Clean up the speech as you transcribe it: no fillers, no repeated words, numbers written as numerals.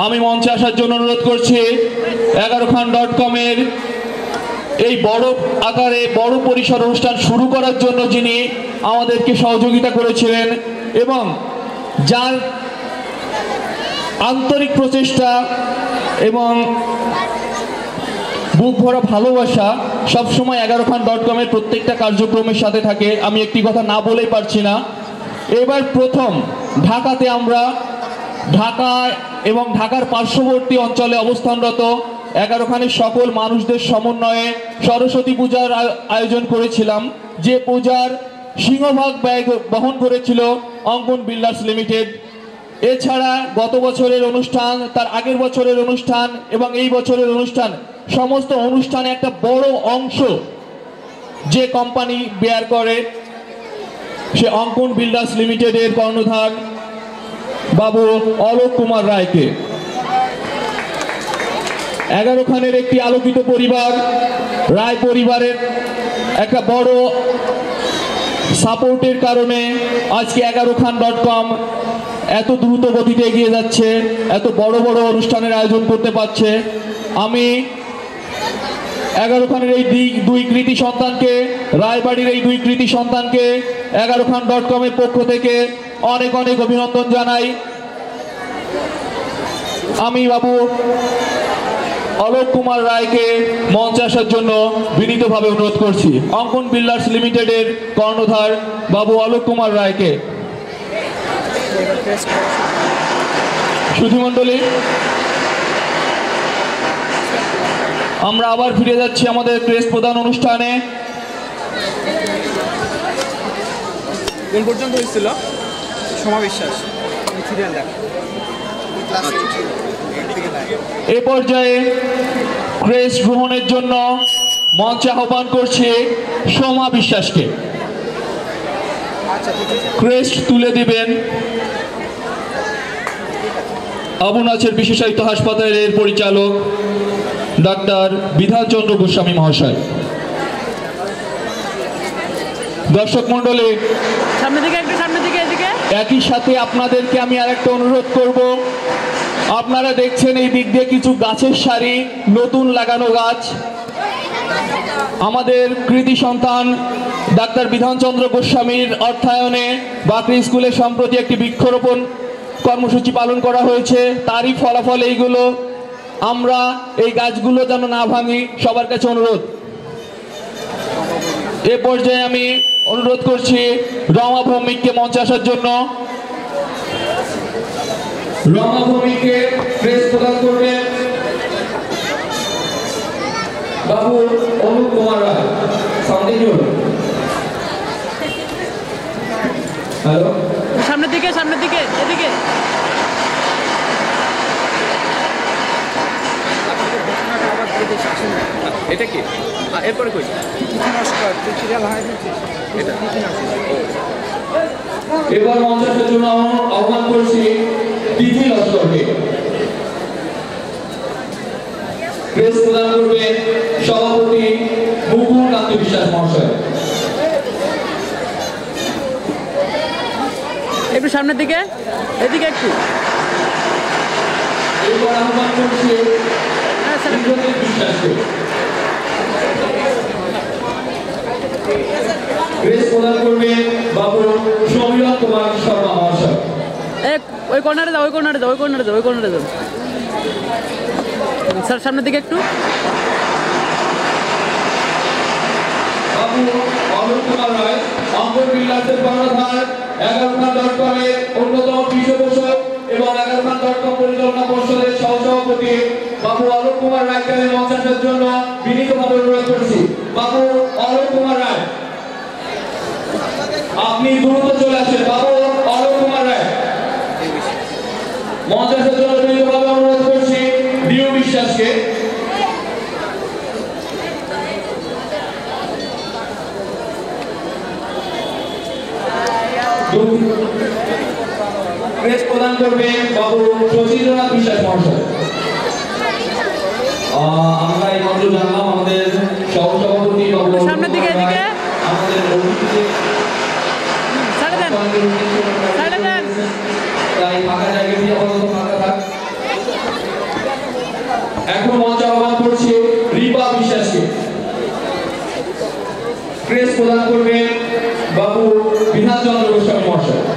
আমি মঞ্চে আসার জন্য অনুরোধ করছি 11খান.com-এর এই বড় আকারে বড় পরিসর অনুষ্ঠান শুরু করার জন্য যিনি আমাদেরকে সহযোগিতা করেছিলেন এবং যার আন্তরিক প্রচেষ্টা এবং বুক ভরা ভালোবাসা সবসময় 11খান.com-এর প্রত্যেকটা কার্যক্রমের সাথে থাকে। আমি একটি কথা না বলেই পারছি না। এবার প্রথম ঢাকাতে আমরা ঢাকা এবং ঢাকার পার্শ্ববর্তী অঞ্চলে অবস্থানরত 11খানের সকল মানুষদের সমন্বয়ে সরস্বতী পূজার আয়োজন করেছিলাম, যে পূজার সিংহভাগ ব্যয় বহন করেছিল অঙ্কন বিল্ডার্স লিমিটেড। এছাড়া গত বছরের অনুষ্ঠান, তার আগের বছরের অনুষ্ঠান এবং এই বছরের অনুষ্ঠান, সমস্ত অনুষ্ঠানে একটা বড় অংশ যে কোম্পানি বেয়ার করে সে অঙ্কন বিল্ডার্স লিমিটেডের কর্ণধার বাবু অলোক কুমার রায়কে। 11খানের একটি আলোকিত পরিবার, রায় পরিবারের একটা বড় সাপোর্টের কারণে আজকে 11খান.com এত দ্রুত গতিতে এগিয়ে যাচ্ছে, এত বড় বড় অনুষ্ঠানের আয়োজন করতে পারছে। আমি 11খানের এই দুই কৃতি সন্তানকে, রায়বাড়ির এই দুই কৃতি সন্তানকে 11খান.com-এর পক্ষ থেকে অনেক অনেক অভিনন্দন জানাই। আমি বাবু অলোক কুমার রায়কে মঞ্চে আসার জন্য বিনীতভাবে অনুরোধ করছি। অঙ্কন বিল্ডার্স লিমিটেডের কর্ণধার বাবু অলোক কুমার রায়কে। সুধীমণ্ডলী, আমরা আবার ফিরে যাচ্ছি আমাদের ক্রেস্ট প্রদান অনুষ্ঠানে। কোন পর্যন্ত হয়েছিল সমাবেশ? এ পর্যায়ে ক্রেস্ট গ্রহণের জন্য মঞ্চে আহ্বান করছি সোমা বিশ্বাসকে। ক্রেস্ট তুলে দিবেন আবু নাছের বিশেষায়িত হাসপাতালের পরিচালক ডাক্তার বিধানচন্দ্র গোস্বামী মহাশয়। দর্শক মন্ডলী, একই সাথে আপনাদেরকে আমি আরেকটা অনুরোধ করব। আপনারা দেখছেন এই দিক দিয়ে কিছু গাছের সারি, নতুন লাগানো গাছ। আমাদের কৃতি সন্তান ডাক্তার বিধানচন্দ্র গোস্বামীর অর্থায়নে বাকরি স্কুলে সম্প্রতি একটি বৃক্ষরোপণ কর্মসূচি পালন করা হয়েছে। তারই ফলাফল এইগুলো। আমরা এই গাছগুলো যেন না ভাঙি, সবার কাছে অনুরোধ। এ পর্যায়ে আমি অনুরোধ করছি রমা ভৌমিককে মঞ্চে আসার জন্য। রমা ভৌমিককে ক্রেস্ট প্রদান করবেন বাবু অলোক কুমার রায়। হ্যালো, সামনের দিকে এদিকে। এটা কি এরপরে কই এবার মঞ্চের জন্য আহ্বান করছি তিথি লস্করকে। ক্রেস্ট প্রদান করবেন সভাপতি মুকুল কান্তি বিশ্বাস মহাশয়। একটু সামনের দিকে, এদিকে একটু। এবার আহ্বান করছি বিশ্বাসকে। ক্রেস্ট প্রদান করবেন বাবু সমীরণ কুমার শর্মা মহাশয়। ওই কর্নারে যাও। স্যার সামনের দিকে একটু। বাবু অলোক কুমার রায়, অঙ্কন বিল্ডার্সের কর্ণধার, 11খান.com-এর অন্যতম পৃষ্ঠপোষক এবং 11খান.com পরিচালনা পর্ষদের সহসভাপতি বাবু অলোক কুমার রায়কে মঞ্চে আসার জন্য বিনীতভাবে অনুরোধ করছি। বাবু অলোক কুমার রায়, আপনি দ্রুত চলে আসেন। বাবু অলোক কুমার রায় মঞ্চে আসার জন্য বিনীতভাবে অনুরোধ করছি ডিও বিশ্বাসকে। ক্রেস্ট প্রদান করবে বাবু শচীন্দ্রনাথ বিশ্বাস মহাশয়। আমরা এই মঞ্চ জানলাম আমাদের সহসভাপতি বাবু সামনের দিকে, এদিকে আমাদের অতিথি ছাড়ে দেন। তাই ফাঁকা জায়গাটি আপাতত ফাঁকা থাক। এখন মঞ্চে আহ্বান করছি রিপা বিশ্বাসকে। ক্রেস প্রদান করবেন বাবু বিধানচন্দ্র গোস্বামী মহাশয়।